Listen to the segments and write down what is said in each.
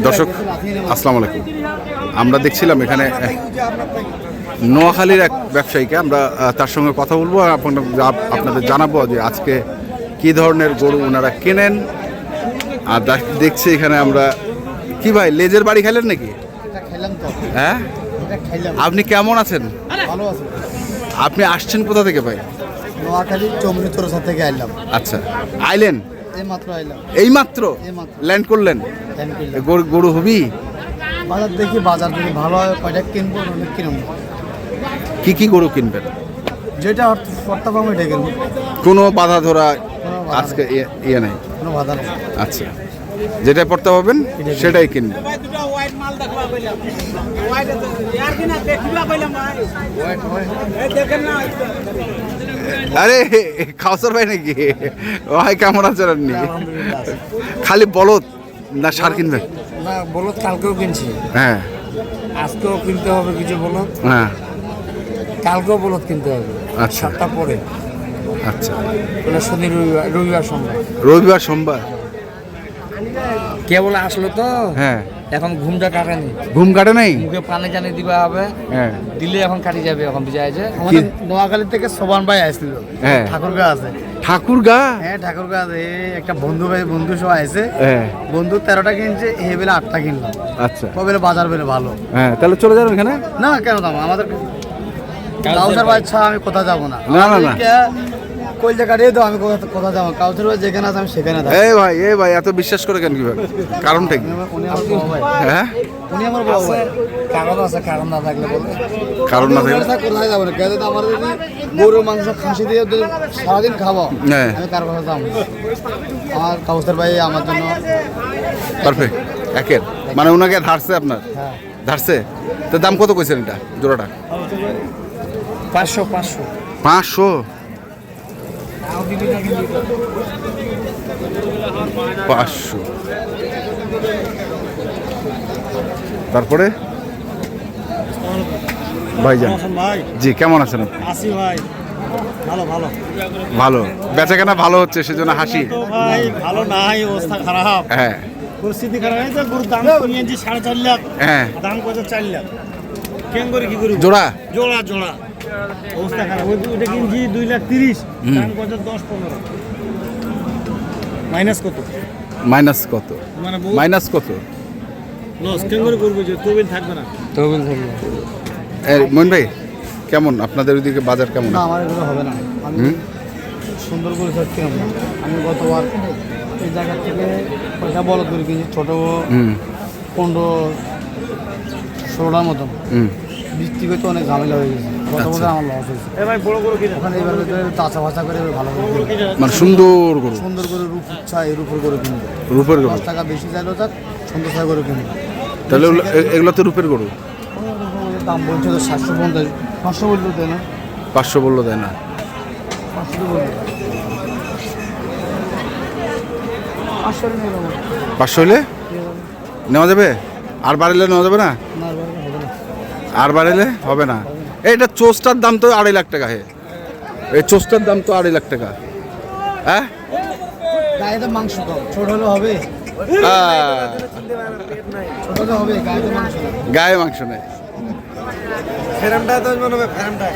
দর্শক আসসালামু আলাইকুম। আমরা দেখছিলাম এখানে নোয়াখালীর এক ব্যবসায়ীকে, আমরা তার সঙ্গে কথা বলবো আর আপনাদের জানাবো যে আজকে কি ধরনের গরু ওনারা কেনেন। আর দেখছি এখানে আমরা কি ভাই লেজের বাড়ি খেলেন নাকি? হ্যাঁ, আপনি কেমন আছেন? ভালো আছে। আপনি আসছেন কোথা থেকে ভাই? নোয়াখালী চমড়ি চোরসা থেকে আইলাম। আচ্ছা, আইলেন এইমাত্র আইলাম। এইমাত্র ল্যান্ড করলেন? গরু হবি? বাজার দেখি, বাজার যদি ভালো হয় কয়টা কিনবো, অনেক কিনবো। কি গরু কিনবেন? যেটা সপ্তাহ পাবো এটা কিনবো। কোনো বাধা ধরা আজকে ইয়ে নেই? কোনো বাধা নেই। আচ্ছা, যেটা পড়তে পাবেন সেটাই কিনবেন। আরে খাওয়ার ভাই নাকি ভাই, কেমন আছেন আপনি? খালি বলদ না সার কিনবেন? না, বলদ কালকেও কিনছি। হ্যাঁ, আজকেও কিনতে হবে কিছু বলদ। হ্যাঁ, কালকেও বলদ কিনতে হবে। আচ্ছা, 7টা পরে। আচ্ছা, শনি রবিবার সোমবার কেবল আসলো তো। হ্যাঁ, এখন ঘুমটা কাটেনি। ঘুম কাটে নাই? মুখে পানি জানি দিবা হবে। হ্যাঁ, দিলে এখন কাটি যাবে। এখন বিজয় আছে আমাদের নোয়াখালী থেকে সোবান ভাই আসছিল। হ্যাঁ, ঠাকুরগা আছে। ঠাকুরগা? হ্যাঁ, ঠাকুরগা আছে। একটা বন্ধু সব আছে। হ্যাঁ, বন্ধু 13টা কিনছে, এ বেলা 8টা কিনলো। আচ্ছা, কবে বাজার বেলে ভালো। হ্যাঁ, তাহলে চলে যাবেন এখানে? না, কেন দাম আমাদের কাউসার ভাই ছাড়া আমি কোথাও যাবো না। না কই জায়গা রে তো আমি কোথাও যাবো। কাউসার ভাই যেখানে আছে আমি সেখানে থাকি। এই ভাই এত বিশ্বাস করে কেন কিভাবে? কারণটা কি? উনি আমার বড় ভাই। হ্যাঁ, উনি আমার বড় ভাই। কারণ আছে, কারণ না থাকলে বলে। কারণ না থাকলে কোথায় যাবো না। কেন আমার যদি গরুর মাংস খাসি দিয়ে যদি সারাদিন খাবো, হ্যাঁ, আমি কার কথা যাবো? আমার কাউসার ভাই আমার জন্য পারফেক্ট। একের মানে ওনাকে ধারছে আপনার? হ্যাঁ, ধারছে। তো দাম কত কইছেন এটা জোড়াটা? 500। 500? 500। তারপরে ভাইজান জি, কেমন আছেন আপনি? আসি ভাই, ভালো ভালো ভালো, বেচা কেনা ভালো হচ্ছে সেজন্য হাসি। ভাই ভালো নাই, অবস্থা খারাপ। হ্যাঁ, পরিস্থিতি খারাপ হয়েছে। গরুর দাম কিনেছি 4.5 লাখ। হ্যাঁ, দাম কত? 4 লাখ। কেন করে কি করব? জোড়া অবস্থা খারাপ। ওইটা কিনছি 2,30,000। দাম কত? 10-15। মাইনাস কত? মানে মাইনাস কত? লস কেন করে করবো? যে তহবিল থাকবে না। তহবিল থাকবে। মইন ভাই কেমন আপনাদের ওইদিকে বাজার কেমন? না, আমার এগুলো হবে না। আমি সুন্দর করে কিনব। আমি গতবার এই জায়গা থেকে পয়সা বলদ করে কিনছি, ছোটো 15-16টার মতন। বৃষ্টি করতে অনেক ঝামেলা হয়ে গেছে। গতবার আমার লস হয়েছে। ওখানে এবার তাছা ভাষা করে ভালো মানে সুন্দর করে রূপ ইচ্ছা এর উপর করে কিনবে। রূপের গরু 10 টাকা বেশি চাইলেও যাক, সুন্দর ছাই করে কিনবে। তাহলে এগুলো তো রূপের গরু। দাম বলছে তো 750, 500 বললো দেয় না। 500 বললো দেয় না? 500 বললো। 500 হলে নেওয়া যাবে? আর বাড়লে নেওয়া যাবে না? আর বাড়লে হবে না। এইটা চোস্টার দাম তো 2.5 লাখ টাকা। এই চোস্টার দাম তো 2.5 লাখ টাকা। হ্যাঁ, গায়ে তো মাংস কম, ছোট হলে হবে। ছোট হলে হবে, গায়ে মাংস নেই। ফেরামটা তো মনে হবে ফেরামটা।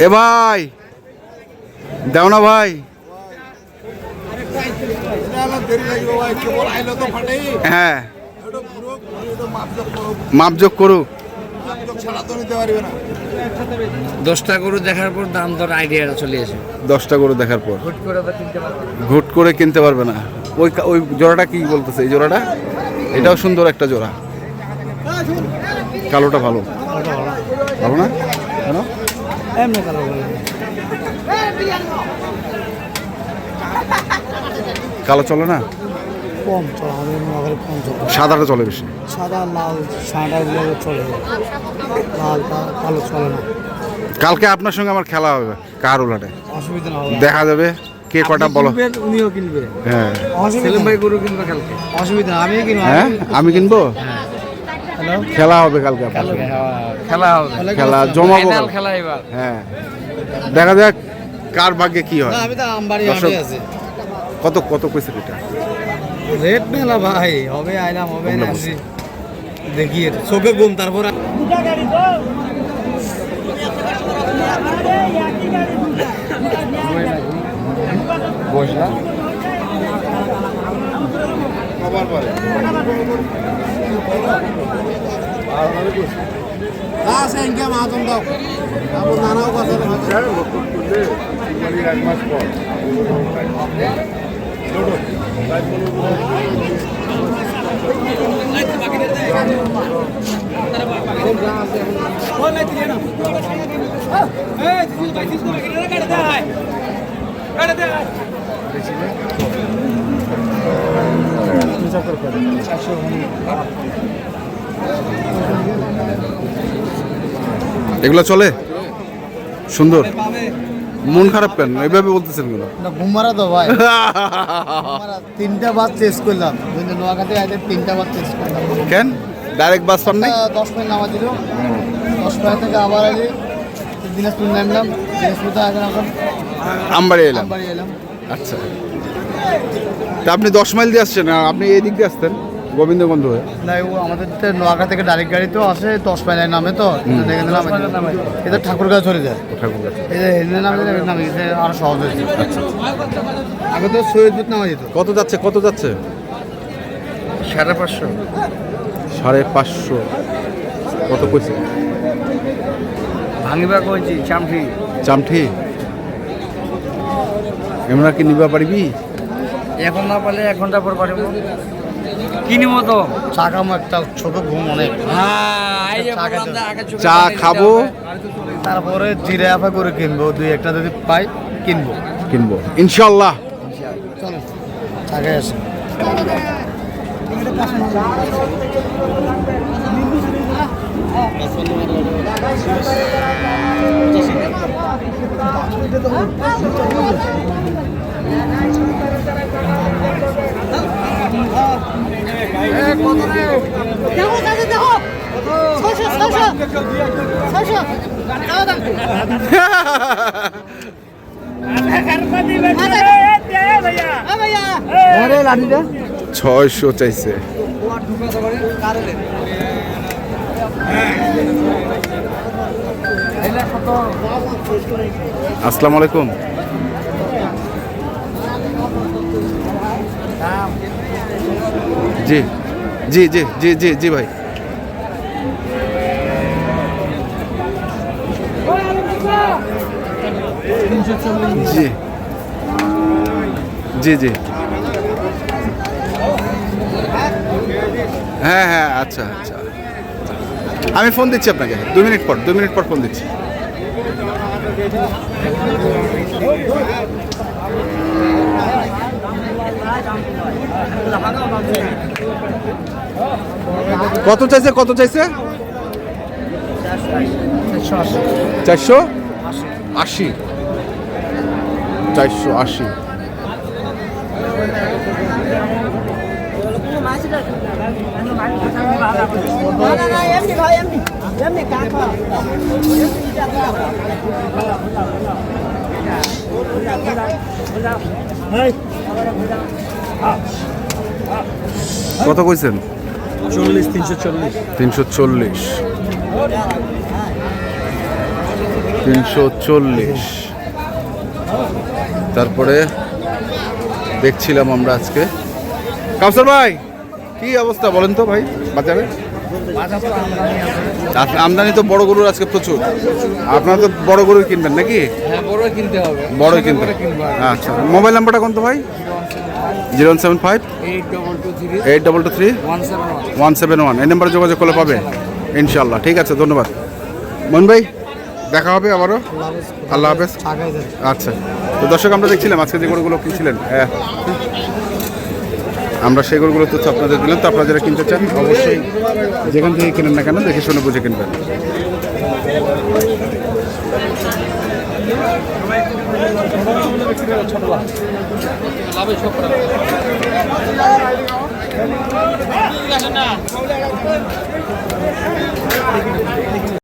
এ ভাই দাও না ভাই। হ্যাঁ, মাপজোক করুক। 10টা গরু দেখার পর দাম দর আইডিয়াটা চলে আসে। 10টা গরু দেখার পর হুট করে কিনতে পারবে না। ওই জোড়াটা কি বলতেছে? এই জোড়াটা, এটাও সুন্দর একটা জোড়া। কালোটা ভালো না? কেন এমনি কালো? কালো চলে না? কম চলে আমাদের, কম চলে। সাদাটা চলে বেশি। সাদা লাল সাদা চলে, লাল কালো চলে না। কালকে আপনার সঙ্গে আমার খেলা হবে কার উলাটে, অসুবিধা না হবে। দেখা যাবে কে কটা বলো। উনিও কিনবে। হ্যাঁ, সেলিম ভাই গরু কিনবে কালকে। অসুবিধা না, আমিও কিনবো। হ্যাঁ, আমি কিনবো। খেলা হবে কালকে আপনার সাথে। খেলা জমাবো হ্যাঁ, দেখা যাক কার ভাগ্যে কি হয়। আমি তো আমবাড়ি দর্শক- আছি কত কত কইছে এটা? রেট মেলা ভাই, হবে আইলাম হবে না বললাম। আসি দেখি চোখে ঘুম তারপর এগুলো চলে সুন্দর। মন খারাপ কেন এইভাবে বলতেছেন কেন? ঘুম মারা তো ভাই, তিনটা বাস চেস করলাম নোয়াখাতে আইতে, তিনটা বাস চেস করলাম। কেন ডাইরেক্ট বাস পান নাই? 10 মিনিট নামা দিল, 10 মিনিট থেকে আবার আলি দিনাজপুর নামলাম, দিনাজপুর এখন আমবাড়ি এলাম। বাড়ি এলাম। আচ্ছা, তা আপনি 10 মাইল দিয়ে আসছেন, আর আপনি এই দিক দিয়ে আসতেন গোবিন্দগঞ্জ হয়ে? না, ও আমাদের তো নোয়াখা থেকে ডাইরেক্ট গাড়ি তো আসে 10 মাইলের নামে, তো দেখে দিলাম এটা ঠাকুরগাঁও চলে যায়। ঠাকুরগাঁও। এই যে হেলনে নামে নামে গেছে, আরো সহজ হয়েছে। আগে তো সৈয়দপুর নামা যেত। কত যাচ্ছে কত যাচ্ছে? 550। 550। কত কইছে? ভাঙিবা কইছি চামঠি। চামঠি এমরা কি নিবা পারবি? এখন না পারলে 1 ঘন্টা পর পারবো। কিনিব তো চাকাম একটা ছোট ঘুম অনেক। চা খাবো, তারপরে জিরে আফা করে কিনবো, 2-1টা যদি পাই কিনবো। কিনবো ইনশাল্লাহ। চলো চাকায় আসে। দেখো কাছে দেখো 600 দাও দাও ভাইয়া 600 চাইছে। আসসালামু আলাইকুম। জি জি জি জি জি জি ভাই। জি জি জি হ্যাঁ হ্যাঁ, আচ্ছা আচ্ছা, আমি ফোন দিচ্ছি আপনাকে 2 মিনিট পর ফোন দিচ্ছি। কত চাইছে 480। 480। না এমনি ভাই এমনি কাকা কত কইছেন? 340। 340। তারপরে দেখছিলাম আমরা আজকে। কাউসার ভাই কি অবস্থা বলেন তো ভাই বাজারে? আমদানি তো বড় গরুর আজকে প্রচুর। আপনারা তো বড় গরু কিনবেন নাকি? হ্যাঁ, বড় কিনতে হবে। বড় কিনতে হবে। আচ্ছা, মোবাইল নাম্বারটা কোন তো ভাই? 075 8223 171। এই নাম্বারে যোগাযোগ করলে পাবে ইনশাল্লাহ। ঠিক আছে, ধন্যবাদ মন ভাই, দেখা হবে আবারও। আল্লাহ হাফেজ। আচ্ছা, তো দর্শক আমরা দেখছিলাম আজকে যে গরুগুলো কিনছিলেন, আমরা সেই গরুগুলো তথ্য আপনাদের দিলাম। তো আপনারা যারা কিনতে চান অবশ্যই যেখান থেকে কেনেন না কেন দেখে শুনে বুঝে কিনবেন। ঠিক আছে না